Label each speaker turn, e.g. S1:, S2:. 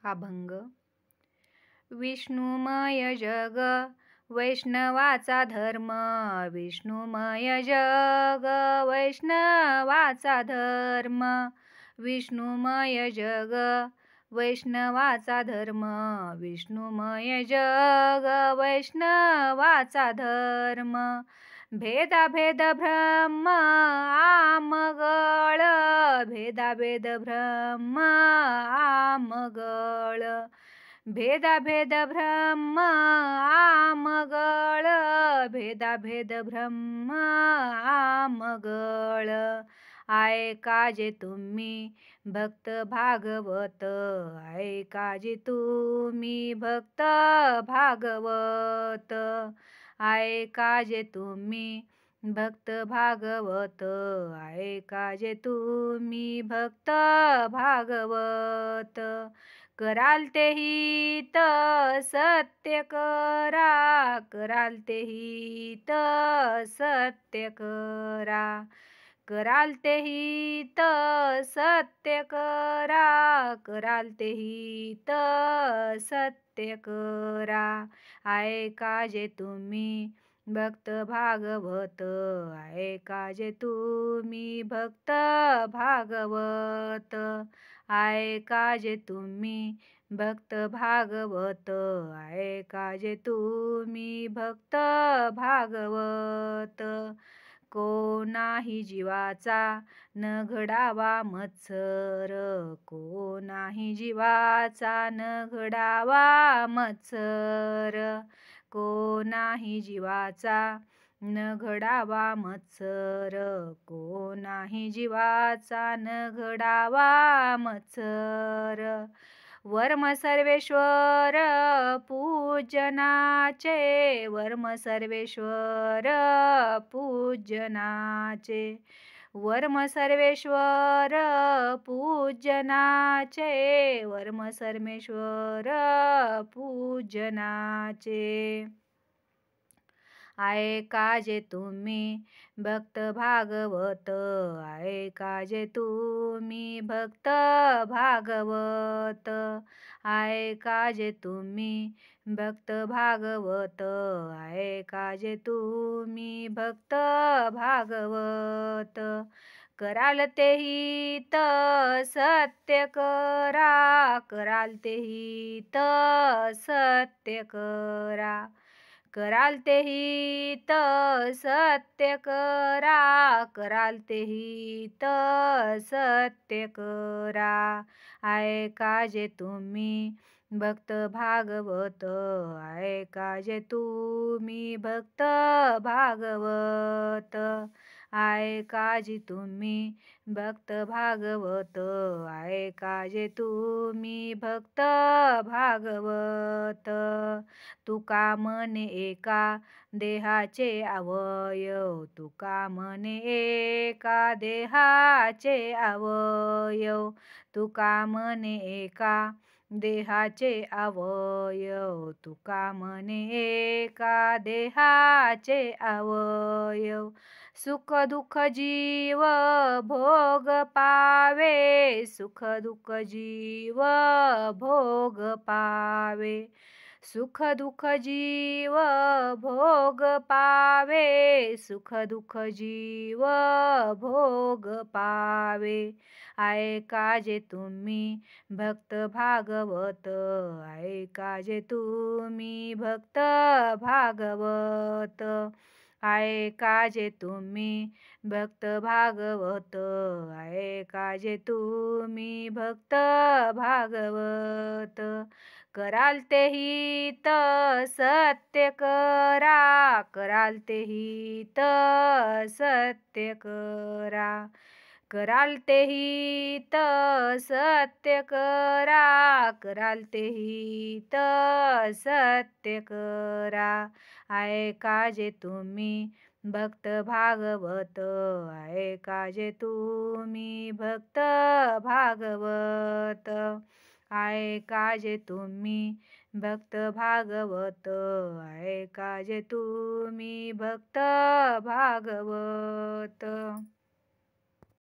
S1: अभंग. विष्णुमय जग वैष्णवाचा धर्म, विष्णुमय जग वैष्णवाचा धर्म, विष्णुमय जग वैष्णवाचा धर्म, विष्णुमय जग वैष्णवाचा धर्म. भेदाभेद ब्रह्म आमगळ, भेदाभेद ब्रह्म आमगळ, भेदाभेद ब्रह्म आमगळ, भेदाभेद ब्रह्म आमगळ. ऐका जे तुम्ही भक्त भागवत, ऐका जे तुम्ही भक्त भागवत, ऐका जे तुम्ही भक्त भागवत, ऐका जे तुम्ही भक्त भागवत. कराल ते हित सत्य करा, कराल ते हित सत्य करा, कराल ते हित सत्य करा, कराल ते हित सत्य करा. ऐका जे तुम्ही भक्त भागवत, ऐका जे तुम्ही भक्त भागवत, ऐका जे तुम्ही भक्त भागवत, ऐका जे तुम्ही भक्त भागवत. कोणाही जीवाचा न घडावा मत्सर, कोणाही जीवाचा न घडावा मत्सर, कोणाही जीवाचा न घडावा मत्सर, कोणाही जीवाचा न घडावा मत्सर. वर्म सर्वेश्वर पूजनाचे, वर्म सर्वेश्वर पूजनाचे, वर्म सर्वेश्वर पूजनाचे, वर्म सर्वेश्वर पूजनाचे. ऐका जे तुम्ही भक्त भागवत, ऐका जे तुम्ही भक्त भागवत, ऐका जे तुम्ही भक्त भागवत, ऐका जे तुम्ही भक्त भागवत. कराल ते हित सत्य करा, कराल ते हित सत्य करा, कराल ते हित सत्य करा, कराल ते हित सत्य करा. ऐका जे तुम्ही भक्त भागवत, ऐका जे तुम्ही भक्त भागवत, ऐका जे तुम्ही भक्त भागवत, ऐका जे तुम्ही भक्त भागवत. तुका म्हणे एका देहाचे अवयव, तुका म्हणे एका देहाचे अवयव, तुका म्हणे एका देहाचे अवयव, तुका म्हणे एका देहाचे अवयव. सुख दुःख जीव भोग पावे, सुख दुःख जीव भोग पावे, सुख दुःख जीव भोग पावे, सुख दुःख जीव भोग पावे. ऐका जे तुम्ही भक्त भागवत, ऐका जे तुम्ही भक्त भागवत, ऐका जे तुम्ही भक्त भागवत, ऐका जे तुम्ही भक्त भागवत. कराल ते हित सत्य करा, कराल ते हित सत्य करा, कराल ते हित सत्य करा, कराल ते हित सत्य करा. ऐका जे तुम्ही भक्त भागवत, ऐका जे तुम्ही भक्त भागवत, ऐका जे तुम्ही भक्त भागवत, ऐका जे तुम्ही भक्त भागवत.